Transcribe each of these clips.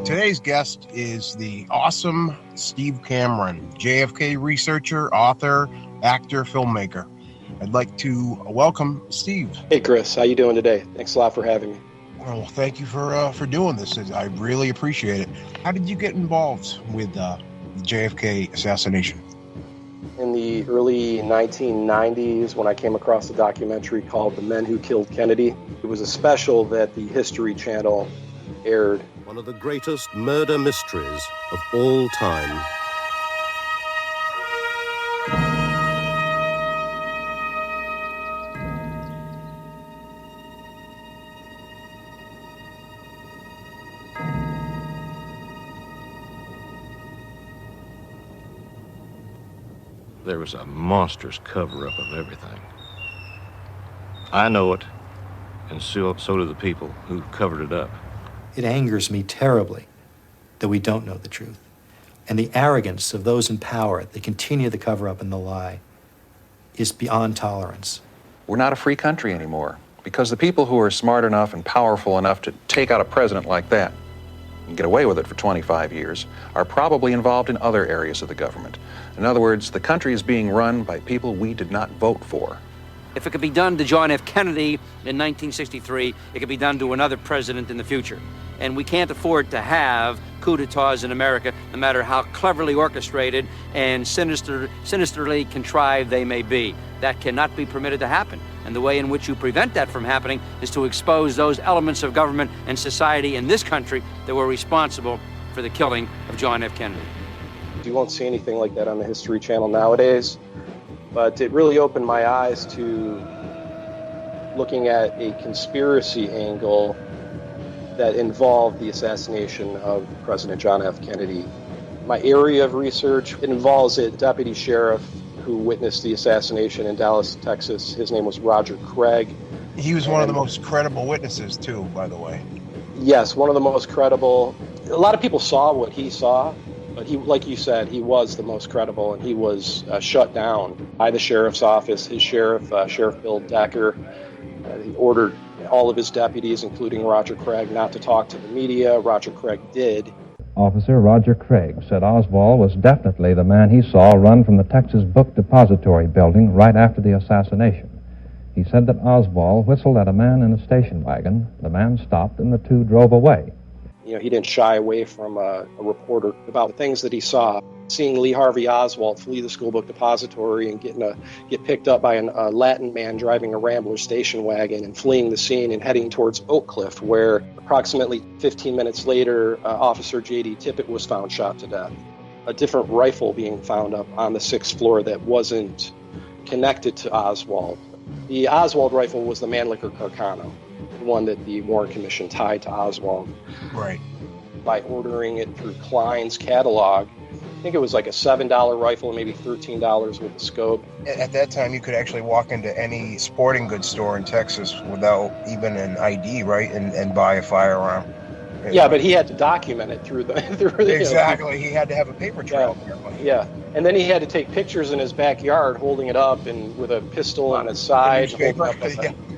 Today's guest is the awesome Steve Cameron, JFK researcher, author, actor, filmmaker. I'd like to welcome Steve. Hey, Chris. How you doing today? Thanks a lot for having me. Well, thank you for doing this. I really appreciate it. How did you get involved with the JFK assassination? In the early 1990s, when I came across a documentary called The Men Who Killed Kennedy, it was a special that the History Channel aired. One of the greatest murder mysteries of all time. There was a monstrous cover-up of everything. I know it, and so do the people who covered it up. It angers me terribly that we don't know the truth. And the arrogance of those in power that continue the cover-up and the lie is beyond tolerance. We're not a free country anymore because the people who are smart enough and powerful enough to take out a president like that and get away with it for 25 years are probably involved in other areas of the government. In other words, the country is being run by people we did not vote for. If it could be done to John F. Kennedy in 1963, it could be done to another president in the future. And we can't afford to have coups d'etats in America, no matter how cleverly orchestrated and sinisterly contrived they may be. That cannot be permitted to happen. And the way in which you prevent that from happening is to expose those elements of government and society in this country that were responsible for the killing of John F. Kennedy. You won't see anything like that on the History Channel nowadays, but it really opened my eyes to looking at a conspiracy angle that involved the assassination of President John F. Kennedy. My area of research, it involves a deputy sheriff who witnessed the assassination in Dallas, Texas. His name was Roger Craig. He was one of the most credible witnesses, too, by the way. Yes, one of the most credible. A lot of people saw what he saw, but he, like you said, he was the most credible, and he was shut down by the sheriff's office. His sheriff, Sheriff Bill Decker, he ordered all of his deputies, including Roger Craig, not to talk to the media. Roger Craig did. Officer Roger Craig said Oswald was definitely the man he saw run from the Texas Book Depository building right after the assassination. He said that Oswald whistled at a man in a station wagon. The man stopped and the two drove away. You know, he didn't shy away from a reporter about the things that he saw. Seeing Lee Harvey Oswald flee the school book depository and get picked up by a Latin man driving a Rambler station wagon and fleeing the scene and heading towards Oak Cliff, where approximately 15 minutes later, Officer J.D. Tippit was found shot to death. A different rifle being found up on the 6th floor that wasn't connected to Oswald. The Oswald rifle was the Mannlicher Carcano, the one that the Warren Commission tied to Oswald. Right. By ordering it through Klein's catalog, I think it was like a $7 rifle, maybe $13 with the scope. At that time, you could actually walk into any sporting goods store in Texas without even an ID, right, and buy a firearm. Yeah, but he had to document it through Exactly. He had to have a paper trail. Yeah, and then he had to take pictures in his backyard holding it up and with a pistol on his side, holding up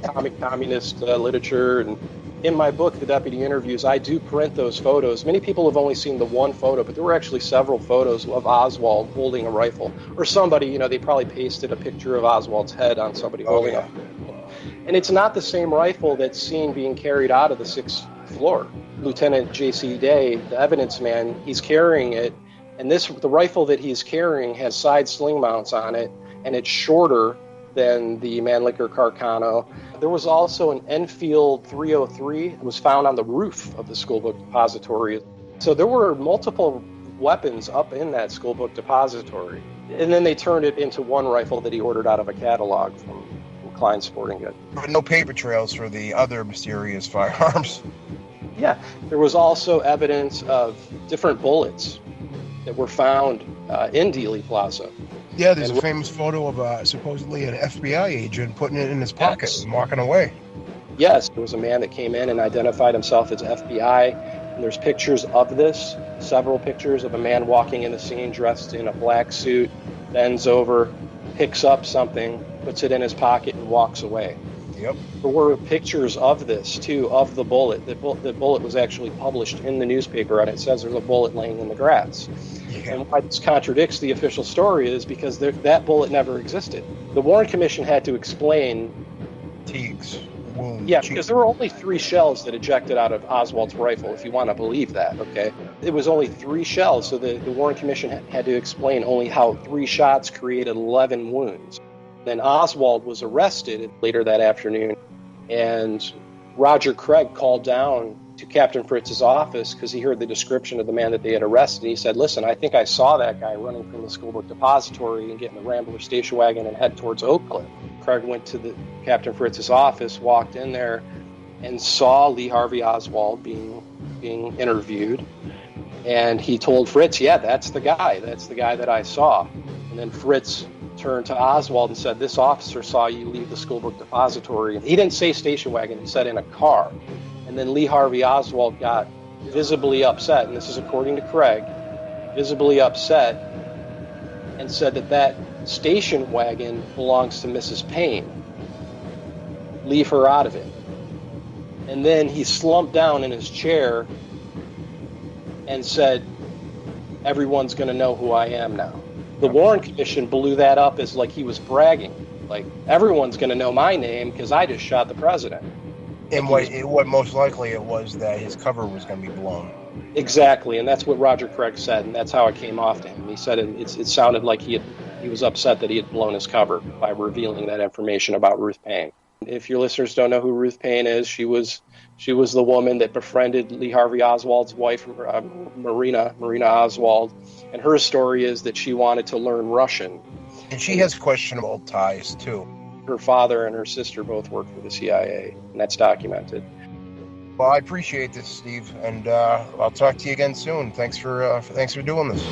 atomic communist literature. And in my book, The Deputy Interviews, I do print those photos. Many people have only seen the one photo, but there were actually several photos of Oswald holding a rifle. Or somebody, they probably pasted a picture of Oswald's head on somebody holding a rifle. And it's not the same rifle that's seen being carried out of the 6th floor. Lieutenant J.C. Day, the evidence man, he's carrying it, and the rifle that he's carrying has side sling mounts on it, and it's shorter than the Mannlicher Carcano. There was also an Enfield 303 that was found on the roof of the schoolbook depository. So there were multiple weapons up in that schoolbook depository. And then they turned it into one rifle that he ordered out of a catalog from Klein Sporting Goods. But no paper trails for the other mysterious firearms. Yeah, there was also evidence of different bullets that were found in Dealey Plaza. Yeah, there's a famous photo of supposedly an FBI agent putting it in his pocket and walking away. Yes, there was a man that came in and identified himself as FBI, and there's pictures of this, several pictures of a man walking in the scene dressed in a black suit, bends over, picks up something, puts it in his pocket, and walks away. Yep. There were pictures of this too, of the bullet. The bullet was actually published in the newspaper, and it says there's a bullet laying in the grass. Yeah. And why this contradicts the official story is because that bullet never existed. The Warren Commission had to explain Teague's wound. Yeah, because there were only 3 shells that ejected out of Oswald's rifle, if you want to believe that, okay? It was only 3 shells, so the Warren Commission had to explain only how 3 shots created 11 wounds. Then Oswald was arrested later that afternoon, and Roger Craig called down to Captain Fritz's office because he heard the description of the man that they had arrested. And he said, listen, I think I saw that guy running from the schoolbook depository and get in the Rambler station wagon and head towards Oak Cliff. Craig went to the Captain Fritz's office, walked in there, and saw Lee Harvey Oswald being interviewed. And he told Fritz, yeah, that's the guy that I saw. And then Fritz turned to Oswald and said, this officer saw you leave the schoolbook depository. He didn't say station wagon, he said in a car. And then Lee Harvey Oswald got visibly upset, and this is according to Craig, visibly upset, and said that station wagon belongs to Mrs. Payne. Leave her out of it. And then he slumped down in his chair and said, everyone's going to know who I am now. The Warren Commission blew that up as like he was bragging. Like, everyone's going to know my name because I just shot the president. And what most likely it was that his cover was going to be blown. Exactly, and that's what Roger Craig said, and that's how it came off to him. He said it sounded like he was upset that he had blown his cover by revealing that information about Ruth Payne. If your listeners don't know who Ruth Payne is, she was the woman that befriended Lee Harvey Oswald's wife, Marina Oswald, and her story is that she wanted to learn Russian. And she has questionable ties too. Her father and her sister both worked for the CIA, and that's documented. Well, I appreciate this, Steve, and I'll talk to you again soon. Thanks for doing this.